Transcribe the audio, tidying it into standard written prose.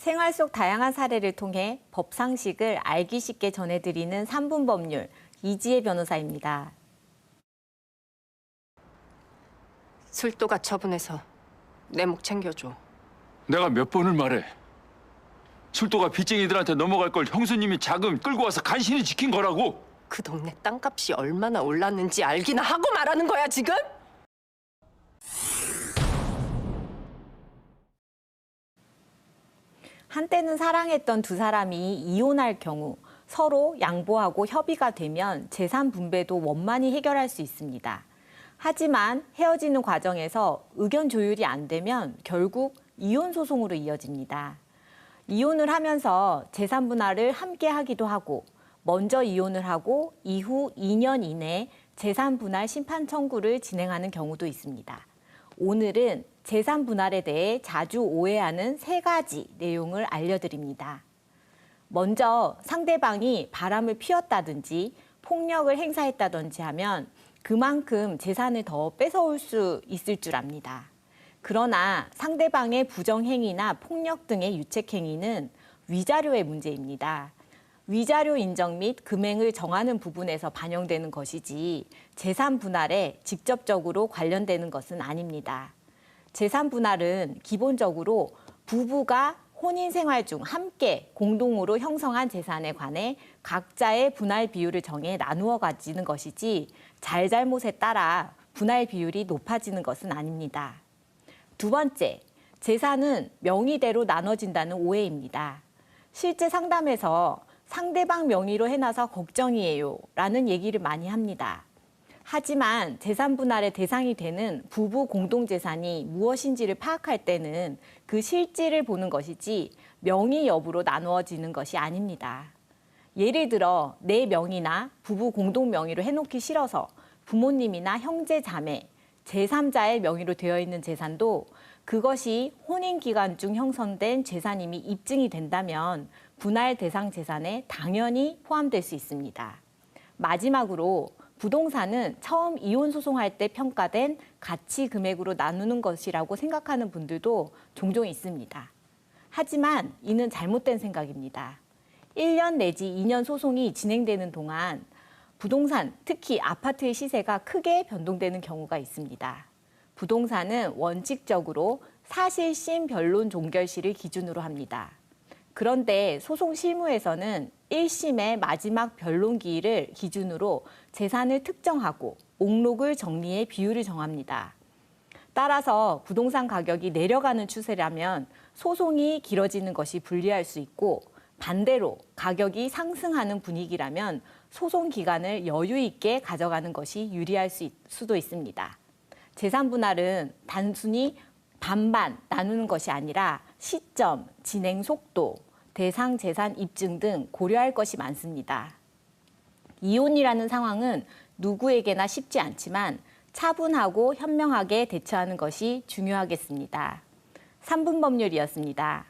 생활 속 다양한 사례를 통해 법 상식을 알기 쉽게 전해드리는 3분 법률 이지혜 변호사입니다. 술도가 처분해서 내 목 챙겨줘. 내가 몇 번을 말해. 술도가 빚쟁이들한테 넘어갈 걸 형수님이 자금 끌고 와서 간신히 지킨 거라고. 그 동네 땅값이 얼마나 올랐는지 알기나 하고 말하는 거야, 지금? 한때는 사랑했던 두 사람이 이혼할 경우 서로 양보하고 협의가 되면 재산 분배도 원만히 해결할 수 있습니다. 하지만 헤어지는 과정에서 의견 조율이 안 되면 결국 이혼 소송으로 이어집니다. 이혼을 하면서 재산 분할을 함께 하기도 하고 먼저 이혼을 하고 이후 2년 이내에 재산 분할 심판 청구를 진행하는 경우도 있습니다. 오늘은 재산 분할에 대해 자주 오해하는 3가지 내용을 알려드립니다. 먼저 상대방이 바람을 피웠다든지 폭력을 행사했다든지 하면 그만큼 재산을 더 뺏어올 수 있을 줄 압니다. 그러나 상대방의 부정행위나 폭력 등의 유책행위는 위자료의 문제입니다. 위자료 인정 및 금액을 정하는 부분에서 반영되는 것이지 재산 분할에 직접적으로 관련되는 것은 아닙니다. 재산 분할은 기본적으로 부부가 혼인 생활 중 함께 공동으로 형성한 재산에 관해 각자의 분할 비율을 정해 나누어 가지는 것이지 잘잘못에 따라 분할 비율이 높아지는 것은 아닙니다. 두 번째, 재산은 명의대로 나눠진다는 오해입니다. 실제 상담에서 상대방 명의로 해놔서 걱정이에요 라는 얘기를 많이 합니다. 하지만 재산 분할의 대상이 되는 부부 공동재산이 무엇인지를 파악할 때는 그 실질을 보는 것이지 명의 여부로 나누어지는 것이 아닙니다. 예를 들어 내 명의나 부부 공동 명의로 해놓기 싫어서 부모님이나 형제, 자매, 제3자의 명의로 되어 있는 재산도 그것이 혼인 기간 중 형성된 재산임이 입증이 된다면 분할 대상 재산에 당연히 포함될 수 있습니다. 마지막으로 부동산은 처음 이혼 소송할 때 평가된 가치 금액으로 나누는 것이라고 생각하는 분들도 종종 있습니다. 하지만 이는 잘못된 생각입니다. 1년 내지 2년 소송이 진행되는 동안 부동산, 특히 아파트의 시세가 크게 변동되는 경우가 있습니다. 부동산은 원칙적으로 사실심 변론 종결시를 기준으로 합니다. 그런데 소송 실무에서는 1심의 마지막 변론 기일을 기준으로 재산을 특정하고 목록을 정리해 비율을 정합니다. 따라서 부동산 가격이 내려가는 추세라면 소송이 길어지는 것이 불리할 수 있고 반대로 가격이 상승하는 분위기라면 소송 기간을 여유 있게 가져가는 것이 유리할 수도 있습니다. 재산 분할은 단순히 반반 나누는 것이 아니라 시점, 진행 속도, 대상 재산 입증 등 고려할 것이 많습니다. 이혼이라는 상황은 누구에게나 쉽지 않지만 차분하고 현명하게 대처하는 것이 중요하겠습니다. 3분 법률이었습니다.